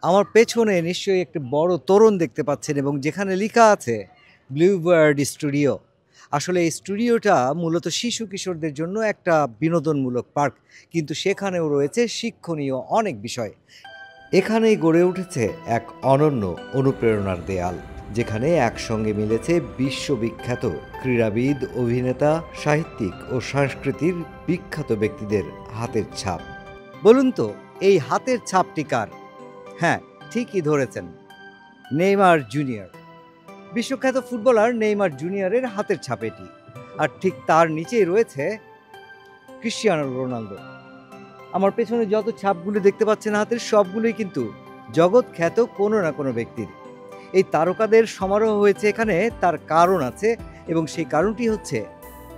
আমার পেছনে নিশ্চয়ই একটি বড় তোরণ দেখতে পাচ্ছেন এবং যেখানে লেখা আছে ব্লুবার্ড স্টুডিও। আসলে এই স্টুডিওটা মূলত শিশু কিশোরদের জন্য একটা বিনোদনমূলক পার্ক, কিন্তু সেখানেও রয়েছে শিক্ষণীয় অনেক বিষয়। এখানেই গড়ে উঠেছে এক অনন্য অনুপ্রেরণার দেয়াল, যেখানে একসঙ্গে মিলেছে বিশ্ববিখ্যাত ক্রীড়াবিদ, অভিনেতা, সাহিত্যিক ও সংস্কৃতির বিখ্যাত ব্যক্তিদের হাতের ছাপ। বলুন তো, এই হাতের ছাপটি কার? হ্যাঁ, ঠিকই ধরেছেন, নেইমার জুনিয়র। বিশ্বখ্যাত ফুটবলার নেইমার জুনিয়রের হাতের ছাপ এটি। আর ঠিক তার নিচেই রয়েছে ক্রিশ্চিয়ানো রোনালদো। আমার পেছনে যত ছাপগুলো দেখতে পাচ্ছেন হাতের, সবগুলোই কিন্তু জগৎ খ্যাত কোনো না কোনো ব্যক্তির। এই তারকাদের সমারোহ হয়েছে এখানে, তার কারণ আছে, এবং সেই কারণটি হচ্ছে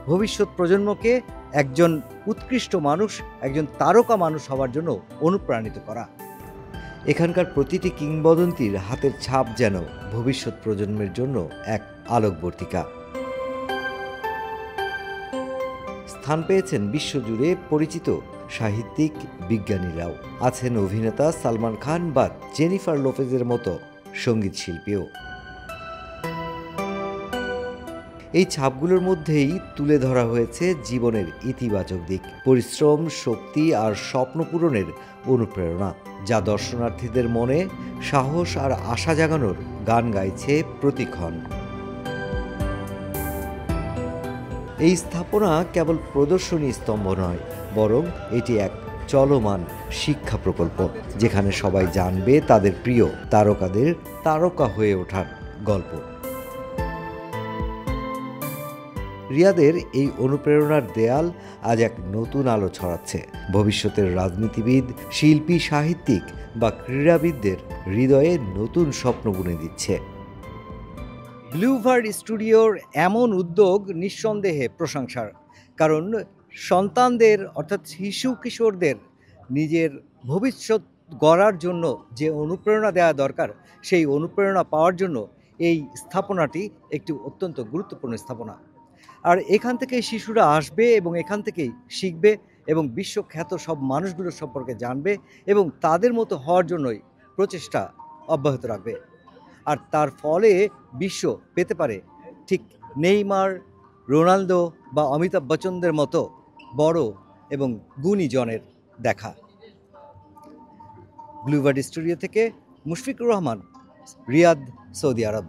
ভবিষ্যৎ প্রজন্মকে একজন উৎকৃষ্ট মানুষ, একজন তারকা মানুষ হওয়ার জন্য অনুপ্রাণিত করা। এখানকার প্রতিটি কিংবদন্তির হাতের ছাপ যেন ভবিষ্যৎ প্রজন্মের জন্য এক আলোকবর্তিকা। স্থান পেয়েছেন বিশ্বজুড়ে পরিচিত সাহিত্যিক, বিজ্ঞানীরাও আছেন, অভিনেতা সালমান খান বা জেনিফার লোপেজের মতো সঙ্গীত শিল্পীও। এই ছাপগুলোর মধ্যেই তুলে ধরা হয়েছে জীবনের ইতিবাচক দিক, পরিশ্রম, শক্তি আর স্বপ্ন পূরণের অনুপ্রেরণা, যা দর্শনার্থীদের মনে সাহস আর আশা জাগানোর গান গাইছে প্রতিক্ষণ। এই স্থাপনা কেবল প্রদর্শনী স্তম্ভ নয়, বরং এটি এক চলমান শিক্ষা প্রকল্প, যেখানে সবাই জানবে তাদের প্রিয় তারকাদের তারকা হয়ে ওঠার গল্প। রিয়াদের এই অনুপ্রেরণার দেয়াল আজ এক নতুন আলো ছড়াচ্ছে, ভবিষ্যতের রাজনীতিবিদ, শিল্পী, সাহিত্যিক বা ক্রীড়াবিদদের হৃদয়ে নতুন স্বপ্ন বুনে দিচ্ছে। ব্লুবার্ড স্টুডিওর এমন উদ্যোগ নিঃসন্দেহে প্রশংসার, কারণ সন্তানদের অর্থাৎ শিশু কিশোরদের নিজের ভবিষ্যৎ গড়ার জন্য যে অনুপ্রেরণা দেওয়া দরকার, সেই অনুপ্রেরণা পাওয়ার জন্য এই স্থাপনাটি একটি অত্যন্ত গুরুত্বপূর্ণ স্থাপনা। আর এখান থেকেই শিশুরা আসবে এবং এখান থেকেই শিখবে এবং বিশ্বখ্যাত সব মানুষগুলোর সম্পর্কে জানবে এবং তাদের মতো হওয়ার জন্যই প্রচেষ্টা অব্যাহত রাখবে। আর তার ফলে বিশ্ব পেতে পারে ঠিক নেইমার, রোনালদো বা অমিতাভ বচ্চনদের মতো বড় এবং গুণী জনের দেখা। ব্লুবার্ড স্টুডিও থেকে মুশফিকুর রহমান, রিয়াদ, সৌদি আরব।